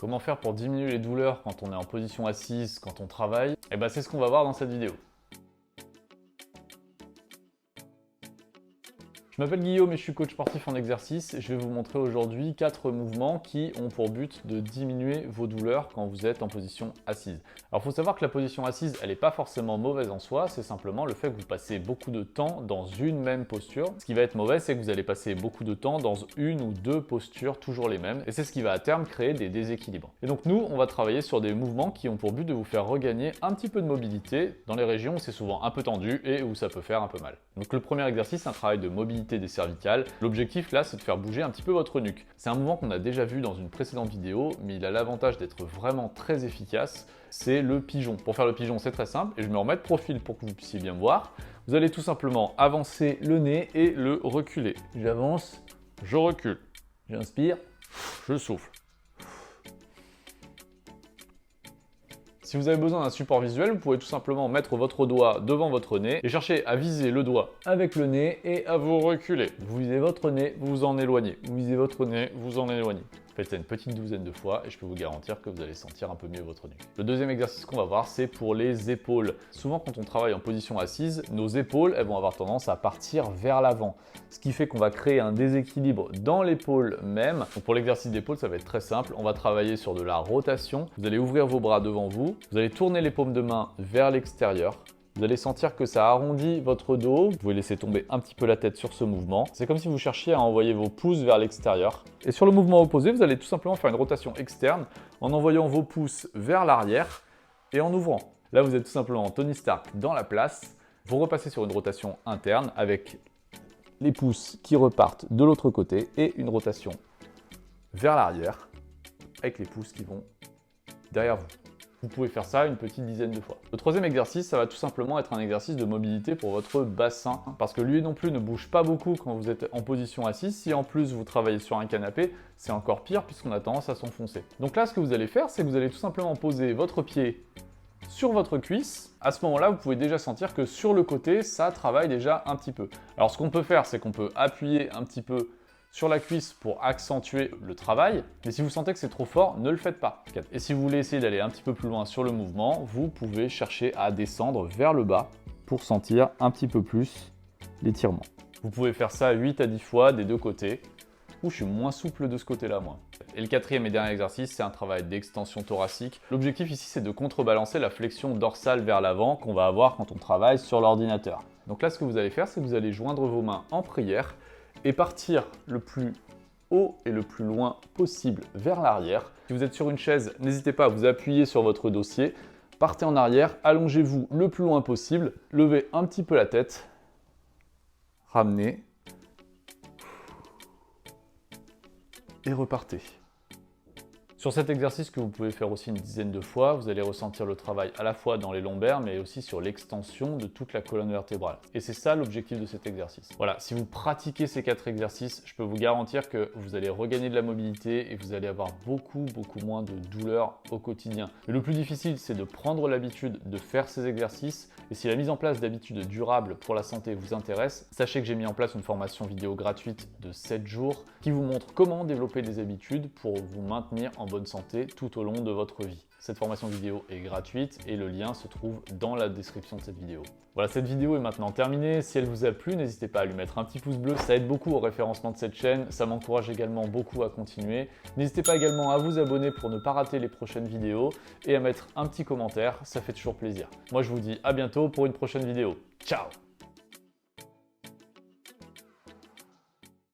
Comment faire pour diminuer les douleurs quand on est en position assise, quand on travaille? Eh ben, c'est ce qu'on va voir dans cette vidéo. Je m'appelle Guillaume et je suis coach sportif en exercice. Je vais vous montrer aujourd'hui 4 mouvements qui ont pour but de diminuer vos douleurs quand vous êtes en position assise. Alors il faut savoir que la position assise, elle n'est pas forcément mauvaise en soi, c'est simplement le fait que vous passez beaucoup de temps dans une même posture. Ce qui va être mauvais, c'est que vous allez passer beaucoup de temps dans une ou deux postures toujours les mêmes et c'est ce qui va à terme créer des déséquilibres. Et donc nous, on va travailler sur des mouvements qui ont pour but de vous faire regagner un petit peu de mobilité dans les régions où c'est souvent un peu tendu et où ça peut faire un peu mal. Donc le premier exercice, c'est un travail de mobilité des cervicales. L'objectif là, c'est de faire bouger un petit peu votre nuque. C'est un mouvement qu'on a déjà vu dans une précédente vidéo, mais il a l'avantage d'être vraiment très efficace. C'est le pigeon. Pour faire le pigeon, c'est très simple et je me remets de profil pour que vous puissiez bien me voir. Vous allez tout simplement avancer le nez et le reculer. J'avance, je recule. J'inspire, je souffle. Si vous avez besoin d'un support visuel, vous pouvez tout simplement mettre votre doigt devant votre nez et chercher à viser le doigt avec le nez et à vous reculer. Vous visez votre nez, vous vous en éloignez. Vous visez votre nez, vous en éloignez. Faites ça une petite douzaine de fois et je peux vous garantir que vous allez sentir un peu mieux votre nuque. Le deuxième exercice qu'on va voir, c'est pour les épaules. Souvent, quand on travaille en position assise, nos épaules, elles vont avoir tendance à partir vers l'avant. Ce qui fait qu'on va créer un déséquilibre dans l'épaule même. Donc pour l'exercice d'épaule, ça va être très simple. On va travailler sur de la rotation. Vous allez ouvrir vos bras devant vous. Vous allez tourner les paumes de main vers l'extérieur. Vous allez sentir que ça arrondit votre dos. Vous pouvez laisser tomber un petit peu la tête sur ce mouvement. C'est comme si vous cherchiez à envoyer vos pouces vers l'extérieur. Et sur le mouvement opposé, vous allez tout simplement faire une rotation externe en envoyant vos pouces vers l'arrière et en ouvrant. Là, vous êtes tout simplement Tony Stark dans la place. Vous repassez sur une rotation interne avec les pouces qui repartent de l'autre côté et une rotation vers l'arrière avec les pouces qui vont derrière vous. Vous pouvez faire ça une petite dizaine de fois. Le troisième exercice, ça va tout simplement être un exercice de mobilité pour votre bassin, parce que lui non plus ne bouge pas beaucoup quand vous êtes en position assise. Si en plus vous travaillez sur un canapé, c'est encore pire puisqu'on a tendance à s'enfoncer. Donc là, ce que vous allez faire, c'est que vous allez tout simplement poser votre pied sur votre cuisse. À ce moment-là, vous pouvez déjà sentir que sur le côté, ça travaille déjà un petit peu. Alors ce qu'on peut faire, c'est qu'on peut appuyer un petit peu sur la cuisse pour accentuer le travail, mais si vous sentez que c'est trop fort, ne le faites pas. Et si vous voulez essayer d'aller un petit peu plus loin sur le mouvement, vous pouvez chercher à descendre vers le bas pour sentir un petit peu plus l'étirement. Vous pouvez faire ça 8 à 10 fois des deux côtés. Ouh, je suis moins souple de ce côté-là, moi. Et le quatrième et dernier exercice, c'est un travail d'extension thoracique. L'objectif ici, c'est de contrebalancer la flexion dorsale vers l'avant qu'on va avoir quand on travaille sur l'ordinateur. Donc là, ce que vous allez faire, c'est que vous allez joindre vos mains en prière et partir le plus haut et le plus loin possible vers l'arrière. Si vous êtes sur une chaise, n'hésitez pas à vous appuyer sur votre dossier. Partez en arrière, allongez-vous le plus loin possible, levez un petit peu la tête, ramenez et repartez. Sur cet exercice que vous pouvez faire aussi une dizaine de fois, vous allez ressentir le travail à la fois dans les lombaires, mais aussi sur l'extension de toute la colonne vertébrale. Et c'est ça l'objectif de cet exercice. Voilà, si vous pratiquez ces 4 exercices, je peux vous garantir que vous allez regagner de la mobilité et vous allez avoir beaucoup moins de douleurs au quotidien. Mais le plus difficile, c'est de prendre l'habitude de faire ces exercices. Et si la mise en place d'habitudes durables pour la santé vous intéresse, sachez que j'ai mis en place une formation vidéo gratuite de 7 jours qui vous montre comment développer des habitudes pour vous maintenir en bonne santé tout au long de votre vie. Cette formation vidéo est gratuite et le lien se trouve dans la description de cette vidéo. Voilà, cette vidéo est maintenant terminée. Si elle vous a plu, n'hésitez pas à lui mettre un petit pouce bleu. Ça aide beaucoup au référencement de cette chaîne. Ça m'encourage également beaucoup à continuer. N'hésitez pas également à vous abonner pour ne pas rater les prochaines vidéos et à mettre un petit commentaire. Ça fait toujours plaisir. Moi, je vous dis à bientôt pour une prochaine vidéo. Ciao!